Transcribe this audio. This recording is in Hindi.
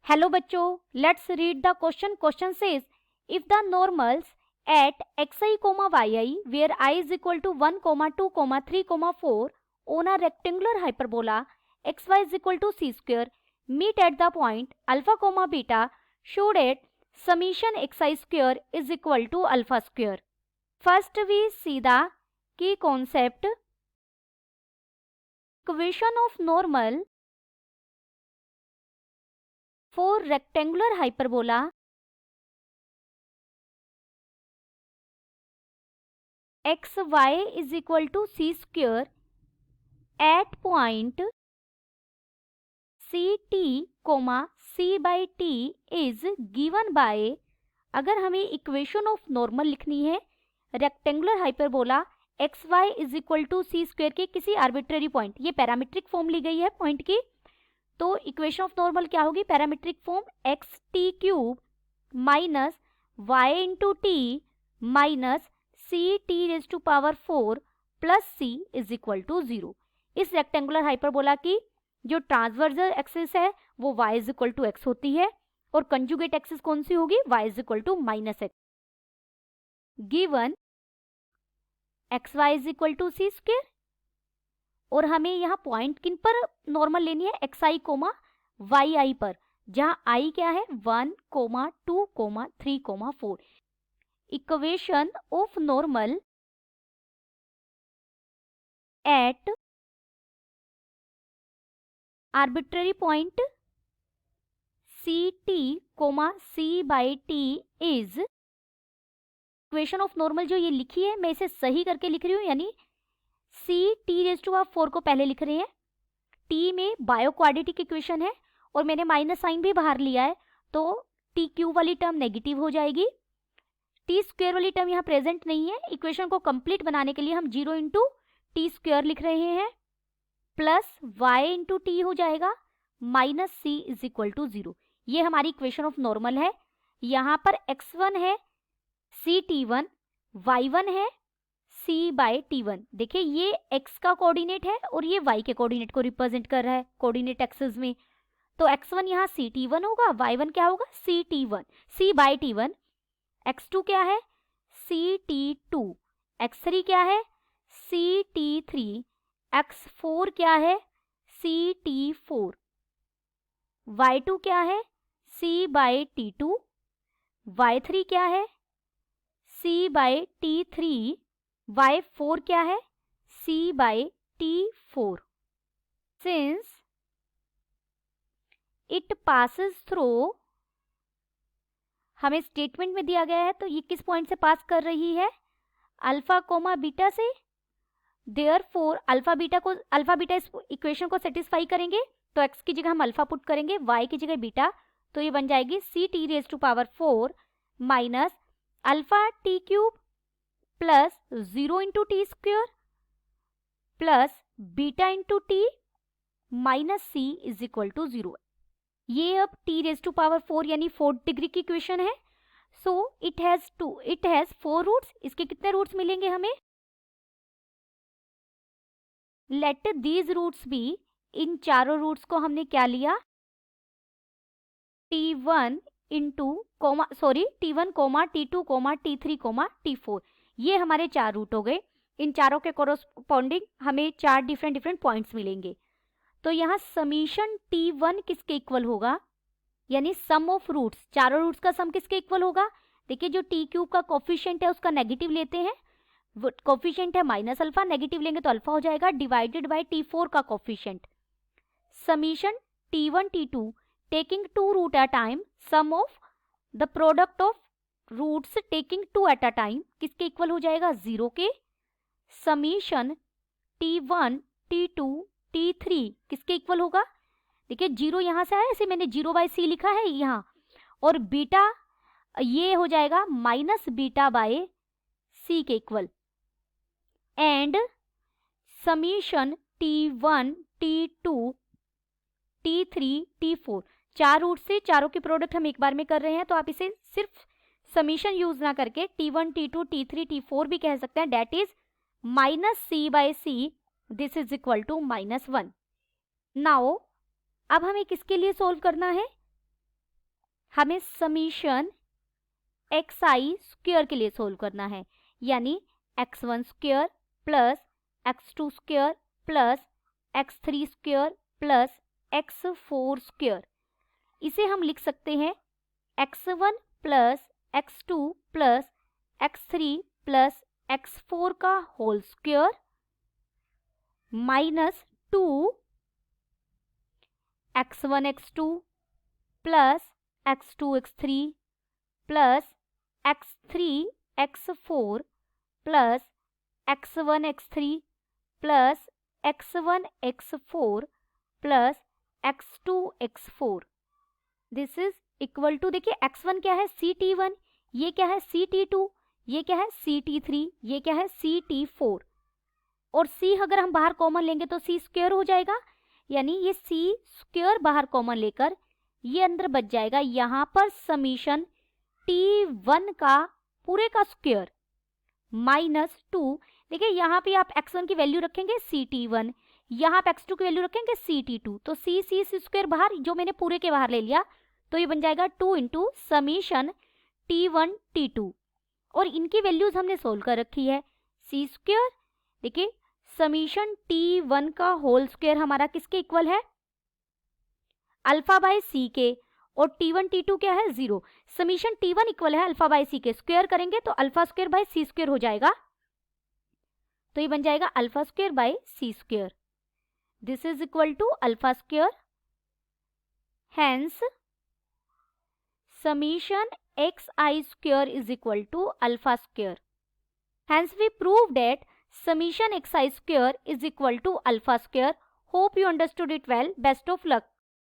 हेलो बच्चों, let's read the question. Question says if the normals at xi yi where I is equal to 1 2 3 4 on a rectangular hyperbola xy is equal to c square meet at the point alpha beta show that summation xi square is equal to alpha square. First we see the key concept. Equation of normal for rectangular hyperbola xy is equal to c square at point ct, c by t is given by. अगर हमें इक्वेशन ऑफ नॉर्मल लिखनी है rectangular hyperbola xy is equal to c square के किसी आर्बिट्ररी पॉइंट, ये पैरामीट्रिक फॉर्म ली गई है पॉइंट की, तो इक्वेशन ऑफ नॉर्मल क्या होगी? Parametric form x t cube minus y into t minus c t raise to power 4 plus c is equal to 0. इस रेक्टेंगुलर हाइपरबोला की जो ट्रांसवर्सल एक्सिस है वो y is equal to x होती है और कंजुगेट एक्सिस कौन सी होगी? y is equal to minus x. Given x y is equal to c square और हमें यहाँ पॉइंट किन पर नॉर्मल लेनी है? X i comma y i पर, जहाँ आई क्या है? 1 2 3 4. Equation of normal at arbitrary point c t c by t is. Equation of normal जो ये लिखी है मैं इसे सही करके लिख रही हूँ, यानी c t raise to power 4 को पहले लिख रहे हैं. टी में बायो क्वाड्रेटिक इक्वेशन है और मैंने माइनस साइन भी बाहर लिया है, तो टी क्यूब वाली टर्म नेगेटिव हो जाएगी. टी स्क्वायर वाली टर्म यहाँ प्रेजेंट नहीं है. इक्वेशन को कंप्लीट बनाने के लिए हम 0 इंटू टी स्क्वायर लिख रहे हैं प्लस वाई इंटू टी हो जाएगा minus c is equal to 0. ये हमारी इक्वेशन ऑफ नॉर्मल है. यहाँ पर x1 है सी t1, y1 है c बाय t1. देखिए ये x का कोऑर्डिनेट है और ये y के कोऑर्डिनेट को रिप्रेजेंट कर रहा है कोऑर्डिनेट एक्सिस में, तो x1 यहाँ सी t1 होगा, y1 क्या होगा? सी t1 c bye t1. x2 क्या है? सी t2. x3 क्या है? सी t3. x4 क्या है? सी t4. y2 क्या है? c bye t2. y3 क्या है? c bye t3. y4 क्या है? c by t4. Since it passes through, हमें स्टेटमेंट में दिया गया है तो ये किस पॉइंट से पास कर रही है? अल्फा कोमा बीटा से. देयरफॉर अल्फा बीटा इस इक्वेशन को सेटिस्फाई करेंगे तो x की जगह हम अल्फा पुट करेंगे, y की जगह बीटा, तो ये बन जाएगी c t raise to power 4 minus alpha t cube plus 0 into t square plus beta into t minus c is equal to 0. ये अब टी रेज टू पावर 4 यानी 4th डिग्री की इक्वेशन है. So it has 4 roots. इसके कितने रूट्स मिलेंगे हमें? Let these roots be. इन चारों रूट्स को हमने क्या लिया? t1 into t1 t2 t3 t4. ये हमारे 4 रूट हो गए. इन चारों के कोरोस्पॉन्डिंग हमें 4 डिफरेंट पॉइंट्स मिलेंगे. तो यहाँ समीशन t1 किसके इक्वल होगा? यानी सम ऑफ रूट्स, चारों रूट्स का सम किसके इक्वल होगा? देखिए जो टी क्यूब का कोफिशिएंट है उसका नेगेटिव लेते हैं, कोफिशिएंट है माइनस अल्फा, नेगेटिव लेंगे तो अल्फा हो जाएगा, डिवाइडेड बाय t4 का coefficient. Summation t1 t2 taking 2 root at time, sum of the product of roots taking 2 at a time किसके इक्वल हो जाएगा? 0 के. समीशन t1 t2 t3 किसके इक्वल होगा? देखिए 0 यहां से आया, ऐसे मैंने 0 बाय सी लिखा है यहाँ, और बीटा ये हो जाएगा माइनस बीटा बाय सी के equal. And summation t1 t2 t3 t4, 4 root से चारों की प्रोडक्ट हम एक बार में कर रहे हैं, तो आप इसे सिर्फ समीशन यूज ना करके t1 t2 t3 t4 भी कह सकते हैं. That is minus c by c, this is equal to -1. Now अब हमें किसके लिए सोल्व करना है? हमें समीशन xi स्क्वायर के लिए सोल्व करना है, यानी x1 square plus x2 square plus x3 square plus x4 square. इसे हम लिख सकते हैं x1 plus x2 plus x3 plus x4 का whole square minus 2 x1 x2 plus x2 x3 plus x3 x4 plus x1 x3 plus x1 x4 plus x2 x4। This is equal to, देखिए x1 क्या है CT1, ये क्या है CT2, ये क्या है CT3, ये क्या है CT4, और C अगर हम बाहर कॉमन लेंगे तो C स्क्वायर हो जाएगा, यानी ये C स्क्वायर बाहर कॉमन लेकर ये अंदर बच जाएगा यहाँ पर समीशन T1 का पूरे का स्क्वायर माइनस 2। देखिए यहाँ पे आप x1 की वैल्यू रखेंगे CT1, यहाँ पे x2 की वैल्यू रखेंगे CT2, तो C स्क्वायर बाहर, जो मैंने पूरे के बाहर ले लिया, तो ये बन जाएगा 2 इंटू समीशन T1 T2, और इनकी वैल्यूज हमने सोल्व कर रखी है। C स्क्वायर, देखिए समीशन T1 का होल स्क्वायर हमारा किसके इक्वल है, अल्फा बाय C के, और T1 T2 क्या है 0। समीशन T1 इक्वल है अल्फा बाय C के, स्क्वायर करेंगे तो alpha square by C square हो जाएगा, तो ये बन जाएगा alpha square by C square. This is equal to alpha square, hence summation xi square is equal to alpha square. Hence we proved that summation xi square is equal to alpha square. Hope you understood it well. Best of luck.